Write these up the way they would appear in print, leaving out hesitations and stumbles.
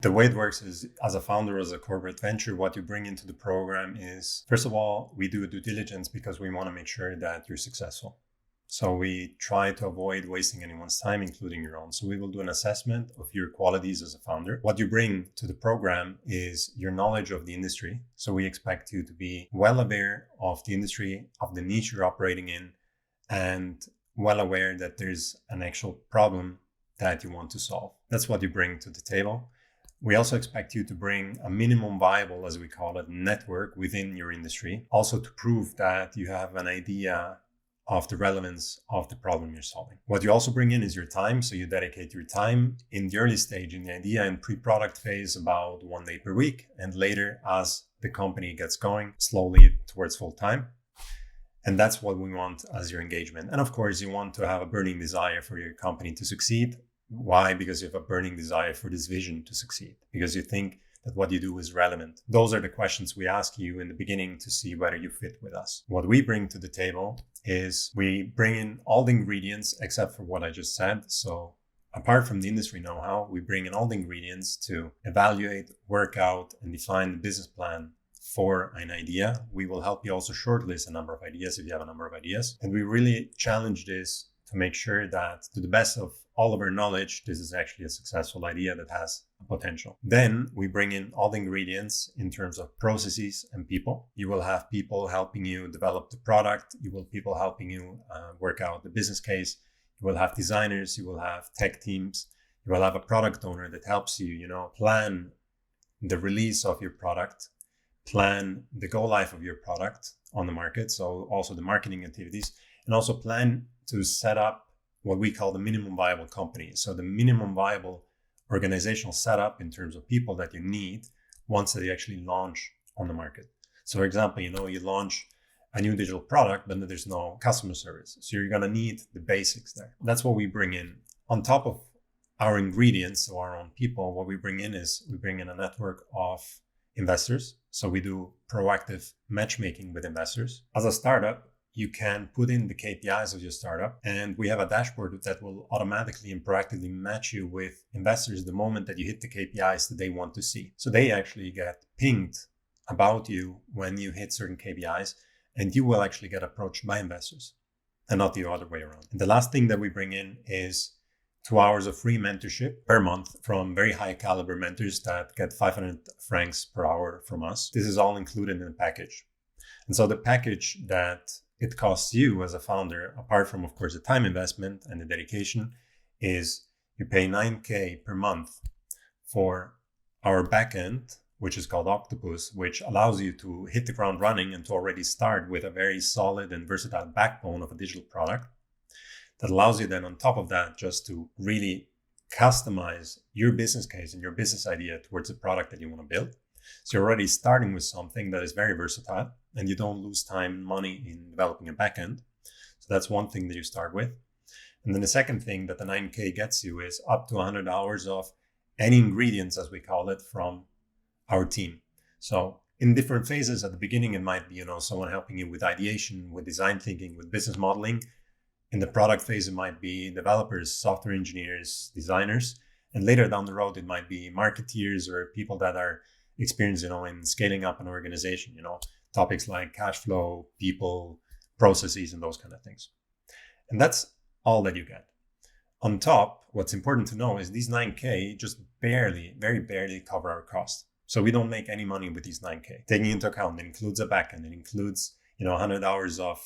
The way it works is, as a founder, as a corporate venture, what you bring into the program is, first of all, we do a due diligence because we want to make sure that you're successful. So we try to avoid wasting anyone's time, including your own. So we will do an assessment of your qualities as a founder. What you bring to the program is your knowledge of the industry. So we expect you to be well aware of the industry, of the niche you're operating in, and well aware that there's an actual problem that you want to solve. That's what you bring to the table. We also expect you to bring a minimum viable, as we call it, network within your industry, also to prove that you have an idea of the relevance of the problem you're solving. What you also bring in is your time. So you dedicate your time in the early stage, in the idea and pre-product phase, about 1 day per week. And later, as the company gets going, slowly towards full time. And that's what we want as your engagement. And of course, you want to have a burning desire for your company to succeed. Why? Because you have a burning desire for this vision to succeed, because you think that what you do is relevant. Those are the questions we ask you in the beginning to see whether you fit with us. What we bring to the table is we bring in all the ingredients except for what I just said. So apart from the industry know-how, we bring in all the ingredients to evaluate, work out, and define the business plan for an idea. We will help you also shortlist a number of ideas if you have a number of ideas. And we really challenge this to make sure that, to the best of all of our knowledge, this is actually a successful idea that has potential. Then we bring in all the ingredients in terms of processes and people. You will have people helping you develop the product. You will have people helping you work out the business case. You will have designers. You will have tech teams. You will have a product owner that helps you, plan the release of your product, plan the go live of your product on the market. So also the marketing activities, and also plan to set up what we call the minimum viable company. So the minimum viable organizational setup in terms of people that you need once they actually launch on the market. So for example, you launch a new digital product, but there's no customer service. So you're going to need the basics there. That's what we bring in. On top of our ingredients, so our own people, what we bring in is we bring in a network of investors. So we do proactive matchmaking with investors. As a startup, you can put in the KPIs of your startup, and we have a dashboard that will automatically and proactively match you with investors the moment that you hit the KPIs that they want to see. So they actually get pinged about you when you hit certain KPIs, and you will actually get approached by investors and not the other way around. And the last thing that we bring in is 2 hours of free mentorship per month from very high caliber mentors that get 500 francs per hour from us. This is all included in the package. And so the package that it costs you as a founder, apart from, of course, the time investment and the dedication, is you pay 9K per month for our backend, which is called Octopus, which allows you to hit the ground running and to already start with a very solid and versatile backbone of a digital product that allows you then on top of that just to really customize your business case and your business idea towards the product that you want to build. So you're already starting with something that is very versatile, and you don't lose time and money in developing a backend. So that's one thing that you start with. And then the second thing that the 9K gets you is up to 100 hours of any ingredients, as we call it, from our team. So in different phases, at the beginning, it might be, someone helping you with ideation, with design thinking, with business modeling. In the product phase, it might be developers, software engineers, designers. And later down the road, it might be marketeers or people that are experienced, in scaling up an organization, topics like cash flow, people, processes, and those kind of things. And that's all that you get. On top, what's important to know is these 9K just barely, very barely cover our costs. So we don't make any money with these 9K. Taking into account, it includes a backend, it includes 100 hours of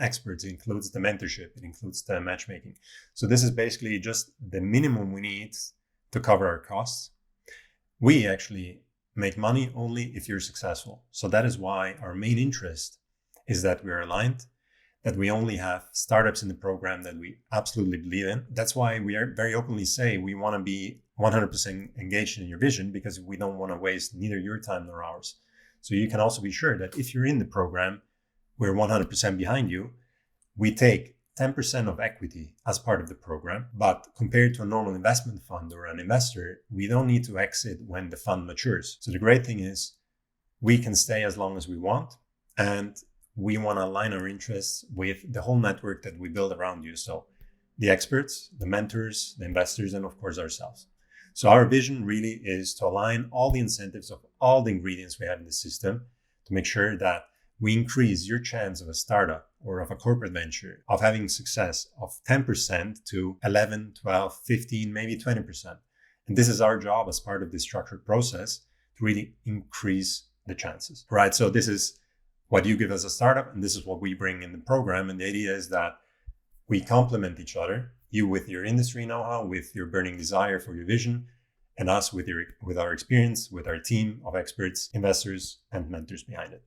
experts, it includes the mentorship, it includes the matchmaking. So this is basically just the minimum we need to cover our costs. We actually make money only if you're successful. So that is why our main interest is that we are aligned, that we only have startups in the program that we absolutely believe in. That's why we are very openly say we want to be 100% engaged in your vision, because we don't want to waste neither your time nor ours. So you can also be sure that if you're in the program, we're 100% behind you. We take 10% of equity as part of the program, but compared to a normal investment fund or an investor, we don't need to exit when the fund matures. So the great thing is we can stay as long as we want, and we want to align our interests with the whole network that we build around you. So the experts, the mentors, the investors, and of course ourselves. So our vision really is to align all the incentives of all the ingredients we have in the system to make sure that we increase your chance of a startup or of a corporate venture of having success of 10% to 11, 12, 15, maybe 20%. And this is our job as part of this structured process to really increase the chances, right? So this is what you give as a startup, and this is what we bring in the program. And the idea is that we complement each other, you with your industry know-how, with your burning desire for your vision, and us with our experience, with our team of experts, investors, and mentors behind it.